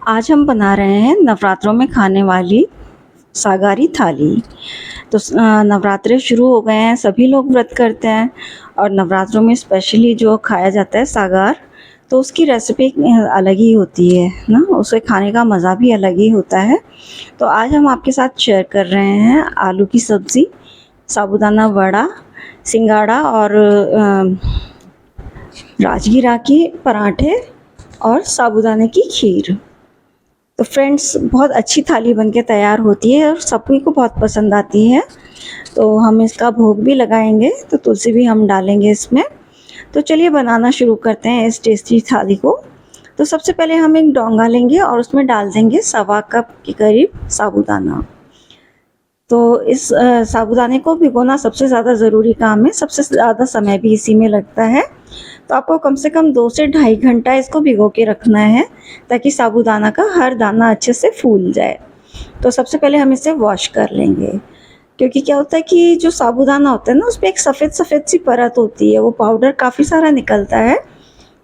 आज हम बना रहे हैं नवरात्रों में खाने वाली सागारी थाली। तो नवरात्रे शुरू हो गए हैं, सभी लोग व्रत करते हैं और नवरात्रों में स्पेशली जो खाया जाता है सागार, तो उसकी रेसिपी अलग ही होती है ना, उसे खाने का मज़ा भी अलग ही होता है। तो आज हम आपके साथ शेयर कर रहे हैं आलू की सब्ज़ी, साबूदाना वड़ा, सिंगाड़ा और राजगिरा के पराठे और साबूदाने की खीर। तो फ्रेंड्स, बहुत अच्छी थाली बनके तैयार होती है और सभी को बहुत पसंद आती है। तो हम इसका भोग भी लगाएंगे, तो तुलसी भी हम डालेंगे इसमें। तो चलिए बनाना शुरू करते हैं इस टेस्टी थाली को। तो सबसे पहले हम एक डोंगा लेंगे और उसमें डाल देंगे 1.25 कप के करीब साबूदाना। तो इस साबूदाने को भिगोना सबसे ज़्यादा ज़रूरी काम है, सबसे ज़्यादा समय भी इसी में लगता है। तो आपको कम से कम 2 से ढाई घंटा इसको भिगो के रखना है ताकि साबूदाना का हर दाना अच्छे से फूल जाए। तो सबसे पहले हम इसे वॉश कर लेंगे, क्योंकि क्या होता है कि जो साबूदाना होता है ना, उस पर एक सफ़ेद सफ़ेद सी परत होती है, वो पाउडर काफ़ी सारा निकलता है।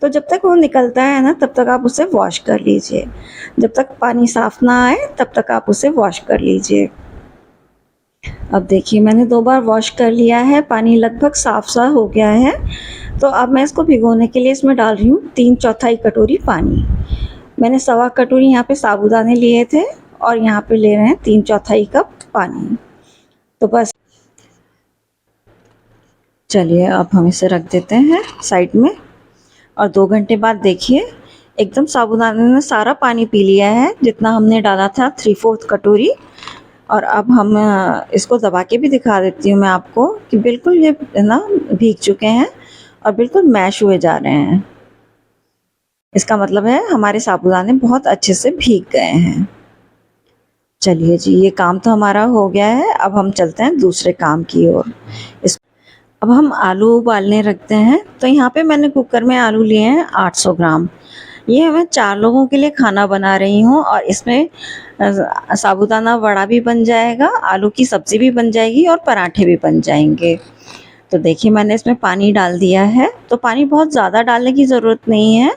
तो जब तक वो निकलता है ना, तब तक आप उसे वॉश कर लीजिए। जब तक पानी साफ़ ना आए तब तक आप उसे वॉश कर लीजिए। अब देखिए, मैंने 2 बार वॉश कर लिया है, पानी लगभग साफ सा हो गया है। तो अब मैं इसको भिगोने के लिए इसमें डाल रही हूँ 3/4 कटोरी पानी। मैंने 1.25 कटोरी यहाँ पे साबूदाने लिए थे और यहाँ पे ले रहे हैं 3/4 कप पानी। तो बस चलिए, अब हम इसे रख देते हैं साइड में। और 2 घंटे बाद देखिए, एकदम साबूदाने ने सारा पानी पी लिया है जितना हमने डाला था, 3/4 कटोरी। और अब हम इसको दबा के भी दिखा देती हूँ मैं आपको कि बिल्कुल ये ना भीग चुके हैं और बिल्कुल मैश हुए जा रहे हैं। इसका मतलब है हमारे साबूदाने बहुत अच्छे से भीग गए हैं। चलिए जी, ये काम तो हमारा हो गया है। अब हम चलते हैं दूसरे काम की ओर। अब हम आलू उबालने रखते हैं। तो यहाँ पे मैंने कुकर में आलू लिए हैं 800 ग्राम। ये मैं 4 लोगों के लिए खाना बना रही हूँ और इसमें साबूदाना वड़ा भी बन जाएगा, आलू की सब्ज़ी भी बन जाएगी और पराठे भी बन जाएंगे। तो देखिए, मैंने इसमें पानी डाल दिया है। तो पानी बहुत ज़्यादा डालने की ज़रूरत नहीं है,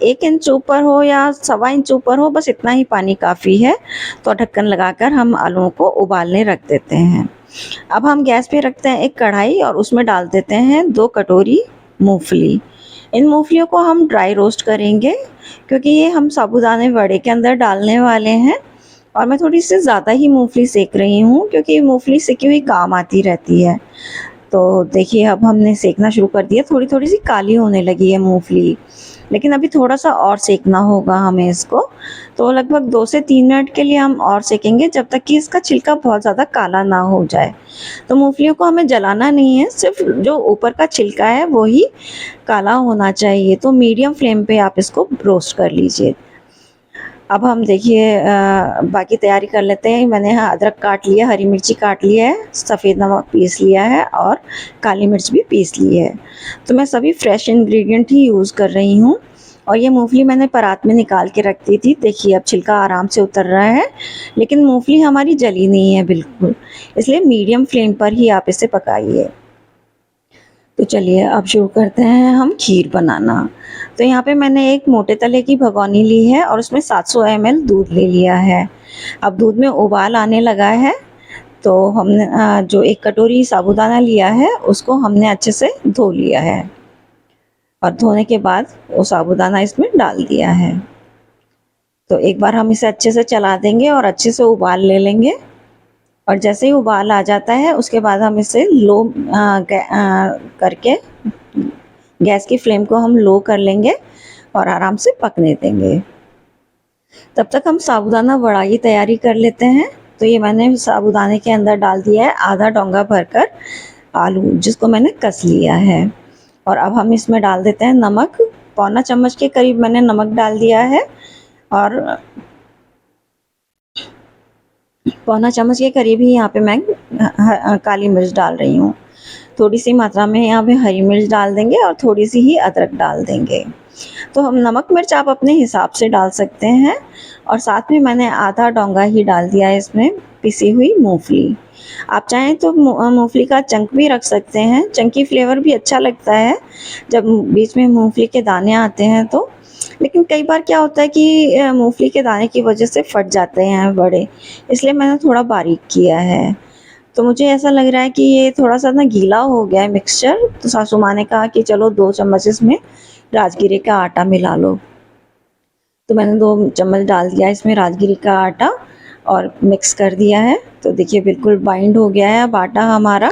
1 इंच ऊपर हो या 1.25 इंच ऊपर हो, बस इतना ही पानी काफ़ी है। तो ढक्कन लगाकर हम आलूओं को उबालने रख देते हैं। अब हम गैस पे रखते हैं एक कढ़ाई और उसमें डाल देते हैं 2 कटोरी मूंगफली। इन मूंगफलियों को हम ड्राई रोस्ट करेंगे, क्योंकि ये हम साबूदाने वड़े के अंदर डालने वाले हैं। और मैं थोड़ी सी ज़्यादा ही मूंगफली सेक रही हूँ, क्योंकि मूंगफली सेकी हुई काम आती रहती है। तो देखिए, अब हमने सेकना शुरू कर दिया। थोड़ी थोड़ी सी काली होने लगी है मूंगफली, लेकिन अभी थोड़ा सा और सेकना होगा हमें इसको। तो लगभग 2 से 3 मिनट के लिए हम और सेकेंगे, जब तक कि इसका छिलका बहुत ज़्यादा काला ना हो जाए। तो मूंगफलियों को हमें जलाना नहीं है, सिर्फ जो ऊपर का छिलका है वो ही काला होना चाहिए। तो मीडियम फ्लेम पे आप इसको रोस्ट कर लीजिए। अब हम देखिए बाकी तैयारी कर लेते हैं। मैंने यहाँ अदरक काट लिया, हरी मिर्ची काट लिया है, सफ़ेद नमक पीस लिया है और काली मिर्च भी पीस ली है। तो मैं सभी फ्रेश इंग्रेडिएंट ही यूज़ कर रही हूँ। और ये मूंगफली मैंने परात में निकाल के रख दी थी। देखिए, अब छिलका आराम से उतर रहा है, लेकिन मूंगफली हमारी जली नहीं है बिल्कुल, इसलिए मीडियम फ्लेम पर ही आप इसे पकाइए। तो चलिए, अब शुरू करते हैं हम खीर बनाना। तो यहाँ पे मैंने एक मोटे तले की भगोनी ली है और उसमें 700 ml दूध ले लिया है। अब दूध में उबाल आने लगा है, तो हमने जो 1 कटोरी साबूदाना लिया है उसको हमने अच्छे से धो लिया है और धोने के बाद वो साबूदाना इसमें डाल दिया है। तो एक बार हम इसे अच्छे से चला देंगे और अच्छे से उबाल ले लेंगे। और जैसे ही उबाल आ जाता है, उसके बाद हम इसे लो करके गैस की फ्लेम को हम लो कर लेंगे और आराम से पकने देंगे। तब तक हम साबूदाना वड़ा की तैयारी कर लेते हैं। तो ये मैंने साबूदाने के अंदर डाल दिया है आधा डोंगा भरकर आलू, जिसको मैंने कस लिया है। और अब हम इसमें डाल देते हैं नमक। 1/4 चम्मच के करीब मैंने नमक डाल दिया है और 1/4 चम्मच के करीब ही यहाँ पे मैं काली मिर्च डाल रही हूँ। थोड़ी सी मात्रा में यहाँ पे हरी मिर्च डाल देंगे और थोड़ी सी ही अदरक डाल देंगे। तो हम नमक मिर्च आप अपने हिसाब से डाल सकते हैं। और साथ में मैंने आधा डोंगा ही डाल दिया है इसमें पिसी हुई मूंगफली। आप चाहें तो मूंगफली का चंक भी रख सकते हैं, चंकी फ्लेवर भी अच्छा लगता है जब बीच में मूंगफली के दाने आते हैं। तो लेकिन कई बार क्या होता है कि मूँगफली के दाने की वजह से फट जाते हैं बड़े, इसलिए मैंने थोड़ा बारीक किया है। तो मुझे ऐसा लग रहा है कि ये थोड़ा-सा ना गीला हो गया है मिक्सचर, तो सासू माँ ने कहा कि चलो 2 चम्मच इसमें राजगिरे का आटा मिला लो। तो मैंने 2 चम्मच डाल दिया इसमें राजगिरी का आटा और मिक्स कर दिया है। तो देखिए बिल्कुल बाइंड हो गया है अब आटा हमारा।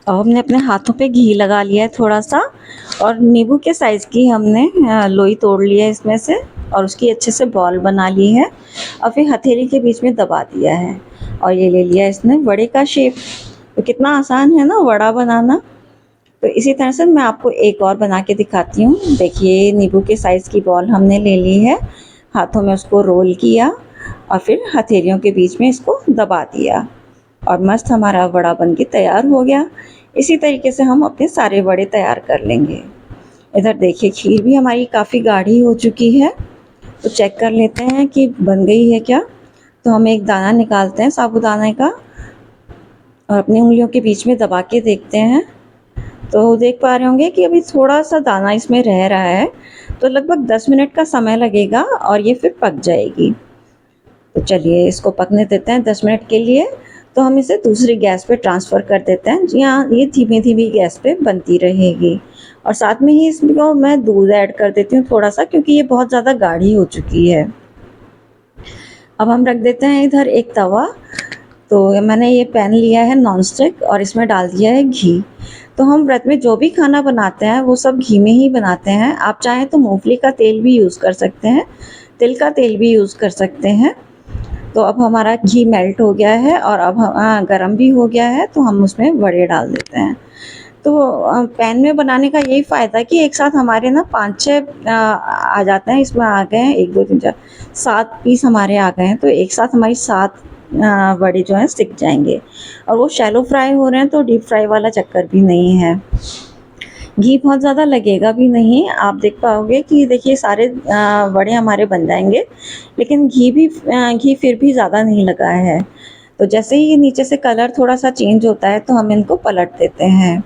अब हमने अपने हाथों पे घी लगा लिया है थोड़ा-सा और नींबू के साइज़ की हमने लोई तोड़ ली है इसमें से और उसकी अच्छे से बॉल बना ली है और फिर हथेली के बीच में दबा दिया है और ये ले लिया इसने वड़े का शेप। तो कितना आसान है ना वड़ा बनाना। तो इसी तरह से मैं आपको एक और बना के दिखाती हूँ। देखिए नींबू के साइज़ की बॉल हमने ले ली है, हाथों में उसको रोल किया और फिर हथेलियों के बीच में इसको दबा दिया और मस्त हमारा वड़ा बन के तैयार हो गया। इसी तरीके से हम अपने सारे वड़े तैयार कर लेंगे। इधर देखिए खीर भी हमारी काफ़ी गाढ़ी हो चुकी है, तो चेक कर लेते हैं कि बन गई है क्या। तो हम एक दाना निकालते हैं साबूदाने का और अपनी उंगलियों के बीच में दबा के देखते हैं। तो देख पा रहे होंगे कि अभी थोड़ा-सा दाना इसमें रह रहा है, तो लगभग 10 मिनट का समय लगेगा और ये फिर पक जाएगी। तो चलिए इसको पकने देते हैं 10 मिनट के लिए। तो हम इसे दूसरी गैस पे ट्रांसफ़र कर देते हैं। जी हाँ, ये धीमी-धीमी गैस पे बनती रहेगी और साथ में ही इसमें मैं दूध ऐड कर देती हूँ थोड़ा-सा क्योंकि ये बहुत ज़्यादा गाढ़ी हो चुकी है। अब हम रख देते हैं इधर एक तवा। तो मैंने ये पैन लिया है नॉन स्टिक और इसमें डाल दिया है घी। तो हम व्रत में जो भी खाना बनाते हैं वो सब घी में ही बनाते हैं। आप चाहें तो मूँगफली का तेल भी यूज़ कर सकते हैं, तिल का तेल भी यूज़ कर सकते हैं। तो अब हमारा घी मेल्ट हो गया है और अब गरम भी हो गया है, तो हम उसमें वड़े डाल देते हैं। तो पैन में बनाने का यही फ़ायदा है कि एक साथ हमारे ना 5-6 आ जाते हैं। इसमें आ गए हैं 1, 2, 3, 4 7 पीस हमारे आ गए हैं, तो एक साथ हमारी 7 वड़े जो हैं सिक जाएँगे और वो शैलो फ्राई हो रहे हैं, तो डीप फ्राई वाला चक्कर भी नहीं है। घी बहुत ज़्यादा लगेगा भी नहीं, आप देख पाओगे कि देखिए सारे वड़े हमारे बन जाएँगे, लेकिन घी फिर भी ज़्यादा नहीं लगा है। तो जैसे ही ये नीचे से कलर थोड़ा-सा चेंज होता है, तो हम इनको पलट देते हैं।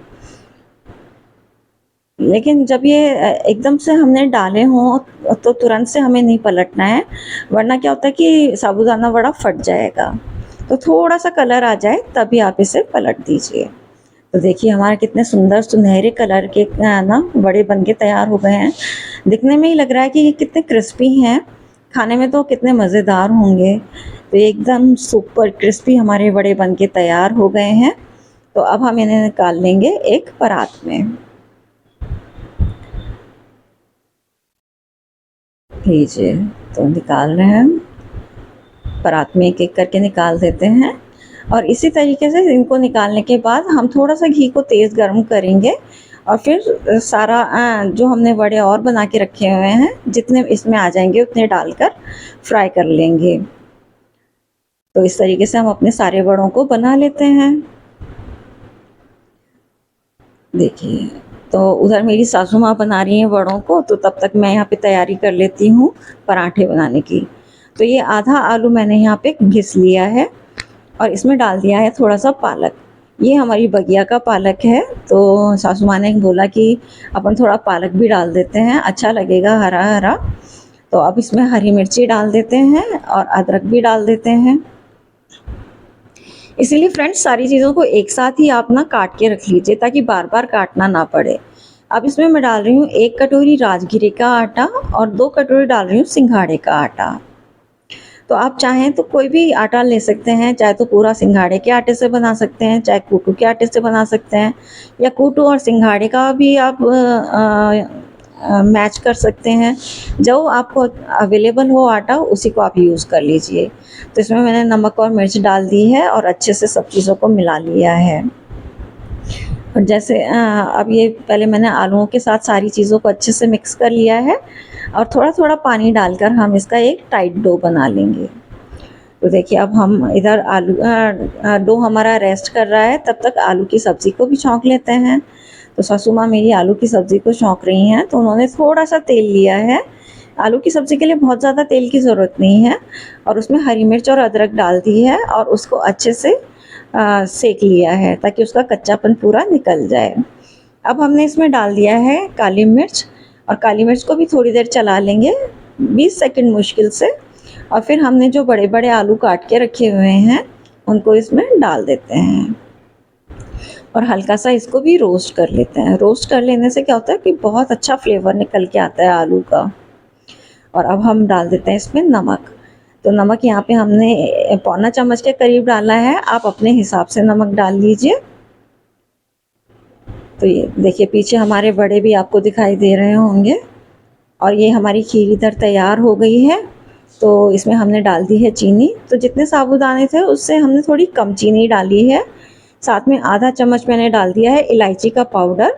लेकिन जब ये एकदम से हमने डाले हों तो तुरंत से हमें नहीं पलटना है, वरना क्या होता है कि साबूदाना वड़ा फट जाएगा। तो थोड़ा-सा कलर आ जाए तभी आप इसे पलट दीजिए। तो देखिए हमारे कितने सुंदर सुनहरे कलर के ना वड़े बन के तैयार हो गए हैं। दिखने में ही लग रहा है कि ये कितने क्रिस्पी हैं, खाने में तो कितने मज़ेदार होंगे। तो एकदम सुपर क्रिस्पी हमारे वड़े बन के तैयार हो गए हैं। तो अब हम इन्हें निकाल लेंगे एक परात में। लीजिए, तो निकाल रहे हैं हम, परात में एक-एक करके निकाल देते हैं और इसी तरीके से इनको निकालने के बाद हम थोड़ा-सा घी को तेज़ गरम करेंगे और फिर सारा जो हमने वड़े और बना के रखे हुए हैं, जितने इसमें आ जाएँगे उतने डालकर फ्राई कर लेंगे। तो इस तरीके से हम अपने सारे वड़ों को बना लेते हैं। देखिए, तो उधर मेरी सासू माँ बना रही हैं वड़ों को, तो तब तक मैं यहाँ पे तैयारी कर लेती हूँ पराठे बनाने की। तो ये आधा आलू मैंने यहाँ पे घिस लिया है और इसमें डाल दिया है थोड़ा-सा पालक। ये हमारी बगिया का पालक है, तो सासू माँ ने बोला कि अपन थोड़ा पालक भी डाल देते हैं, अच्छा लगेगा हरा-हरा। तो अब इसमें हरी मिर्ची डाल देते हैं और अदरक भी डाल देते हैं। इसीलिए फ्रेंड्स सारी चीज़ों को एक साथ ही आप ना काट के रख लीजिए ताकि बार-बार काटना ना पड़े। अब इसमें मैं डाल रही हूँ 1 कटोरी राजगिरे का आटा और 2 कटोरी डाल रही हूँ सिंघाड़े का आटा। तो आप चाहें तो कोई भी आटा ले सकते हैं, चाहे तो पूरा सिंघाड़े के आटे से बना सकते हैं, चाहे कूटू के आटे से बना सकते हैं या कूटू और सिंघाड़े का भी आप मैच कर सकते हैं। जो आपको अवेलेबल हो आटा उसी को आप यूज़ कर लीजिए। तो इसमें मैंने नमक और मिर्च डाल दी है और अच्छे से सब चीज़ों को मिला लिया है। और जैसे अब ये पहले मैंने आलूओं के साथ सारी चीज़ों को अच्छे से मिक्स कर लिया है और थोड़ा-थोड़ा पानी डालकर हम इसका एक टाइट डो बना लेंगे। तो देखिए अब हम इधर डो हमारा रेस्ट कर रहा है, तब तक आलू की सब्ज़ी को भी छौंक लेते हैं। तो सासू माँ मेरी आलू की सब्ज़ी को छौंक रही हैं, तो उन्होंने थोड़ा-सा तेल लिया है। आलू की सब्ज़ी के लिए बहुत ज़्यादा तेल की ज़रूरत नहीं है और उसमें हरी मिर्च और अदरक डाल दी है और उसको अच्छे से सेक लिया है ताकि उसका कच्चापन पूरा निकल जाए। अब हमने इसमें डाल दिया है काली मिर्च और काली मिर्च को भी थोड़ी देर चला लेंगे, 20 सेकंड मुश्किल से। और फिर हमने जो बड़े बड़े आलू काट के रखे हुए हैं उनको इसमें डाल देते हैं और हल्का सा इसको भी रोस्ट कर लेते हैं। रोस्ट कर लेने से क्या होता है कि बहुत अच्छा फ्लेवर निकल के आता है आलू का। और अब हम डाल देते हैं इसमें नमक। तो नमक यहाँ पे हमने पौना चम्मच के करीब डाला है, आप अपने हिसाब से नमक डाल लीजिए। तो ये देखिए पीछे हमारे बड़े भी आपको दिखाई दे रहे होंगे। और ये हमारी खीर इधर तैयार हो गई है। तो इसमें हमने डाल दी है चीनी। तो जितने साबूदाने थे उससे हमने थोड़ी कम चीनी डाली है। साथ में आधा चम्मच मैंने डाल दिया है इलायची का पाउडर।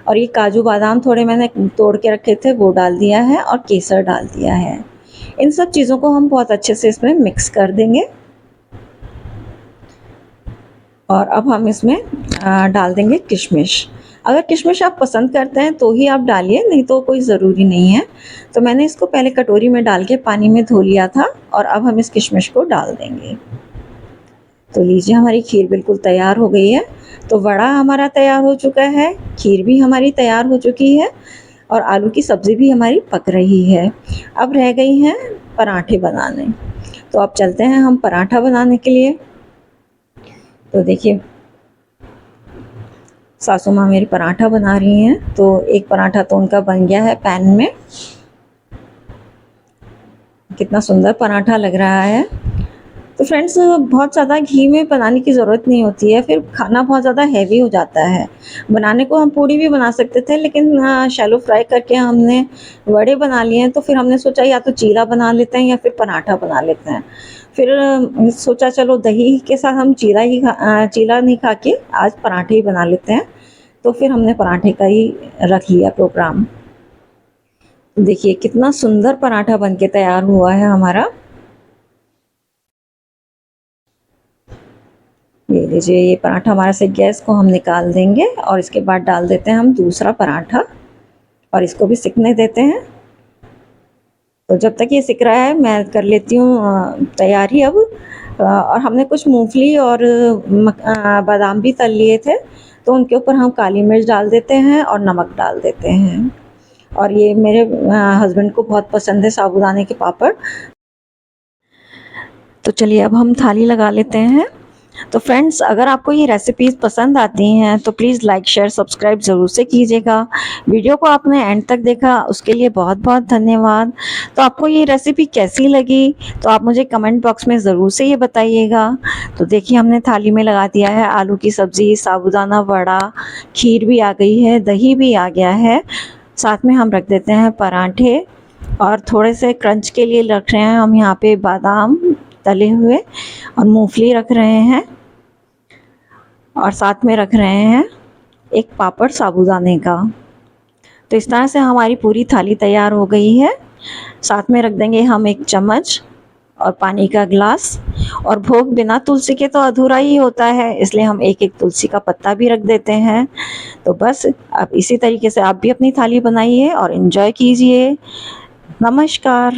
और ये काजू बादाम थोड़े मैंने तोड़ के रखे थे वो डाल दिया है और केसर डाल दिया है। इन सब चीज़ों को हम बहुत अच्छे से इसमें मिक्स कर देंगे। और अब हम इसमें डाल देंगे किशमिश। अगर किशमिश आप पसंद करते हैं तो ही आप डालिए, नहीं तो कोई ज़रूरी नहीं है। तो मैंने इसको पहले कटोरी में डाल के पानी में धो लिया था और अब हम इस किशमिश को डाल देंगे। तो लीजिए हमारी खीर बिल्कुल तैयार हो गई है। तो वड़ा हमारा तैयार हो चुका है, खीर भी हमारी तैयार हो चुकी है और आलू की सब्ज़ी भी हमारी पक रही है। अब रह गई हैं पराठे बनाने। तो अब चलते हैं हम पराठा बनाने के लिए। तो देखिए सासू माँ मेरी पराठा बना रही हैं। तो एक पराठा तो उनका बन गया है पैन में। कितना सुंदर पराठा लग रहा है। तो फ्रेंड्स बहुत ज़्यादा घी में बनाने की ज़रूरत नहीं होती है, फिर खाना बहुत ज़्यादा हैवी हो जाता है। बनाने को हम पूड़ी भी बना सकते थे, लेकिन शैलो फ्राई करके हमने वड़े बना लिए हैं। तो फिर हमने सोचा या तो चीला बना लेते हैं या फिर पराठा बना लेते हैं। फिर सोचा चलो दही के साथ हम चीला नहीं खा के आज पराठे ही बना लेते हैं। तो फिर हमने पराठे का ही रख लिया प्रोग्राम। देखिए कितना सुंदर पराठा बन के तैयार हुआ है हमारा। ये लीजिए ये पराठा हमारा से गैस को हम निकाल देंगे और इसके बाद डाल देते हैं हम दूसरा पराठा और इसको भी सिकने देते हैं। तो जब तक ये सिक रहा है मैं कर लेती हूँ तैयारी अब। और हमने कुछ मूंगफली और बादाम भी तल लिए थे, तो उनके ऊपर हम काली मिर्च डाल देते हैं और नमक डाल देते हैं। और ये मेरे हस्बैंड को बहुत पसंद है साबूदाने के पापड़। तो चलिए अब हम थाली लगा लेते हैं। तो फ्रेंड्स अगर आपको ये रेसिपीज़ पसंद आती हैं तो प्लीज़ लाइक शेयर सब्सक्राइब ज़रूर से कीजिएगा। वीडियो को आपने एंड तक देखा उसके लिए बहुत बहुत धन्यवाद। तो आपको ये रेसिपी कैसी लगी तो आप मुझे कमेंट बॉक्स में ज़रूर से ये बताइएगा। तो देखिए हमने थाली में लगा दिया है आलू की सब्ज़ी, साबूदाना वड़ा, खीर भी आ गई है, दही भी आ गया है। साथ में हम रख देते हैं पराठे और थोड़े से क्रंच के लिए रख रहे हैं हम यहाँ पे बादाम तले हुए और मूंगफली रख रहे हैं और साथ में रख रहे हैं एक पापड़ साबूदाने का। तो इस तरह से हमारी पूरी थाली तैयार हो गई है। साथ में रख देंगे हम एक चम्मच और पानी का ग्लास। और भोग बिना तुलसी के तो अधूरा ही होता है, इसलिए हम एक एक तुलसी का पत्ता भी रख देते हैं। तो बस अब इसी तरीके से आप भी अपनी थाली बनाइए और एंजॉय कीजिए। नमस्कार।